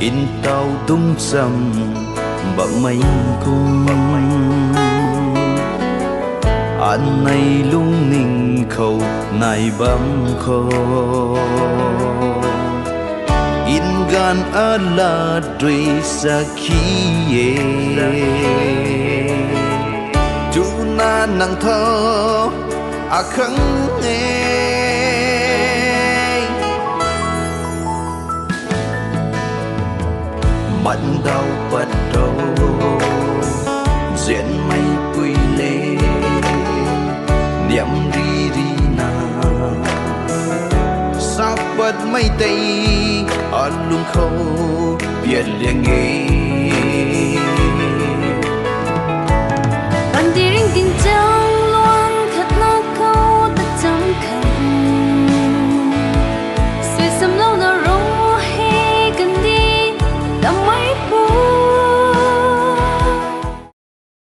in tàu tung dầm bờ mây cung anh này lung ninh khâu này bấm khô in gan ala đuôi sakhiye tu na nang thơ a khăng nghe bắt đầu diễn mây quy lệ niệm ri ri na sắp bật mây tây ở lung khâu biển liền nghe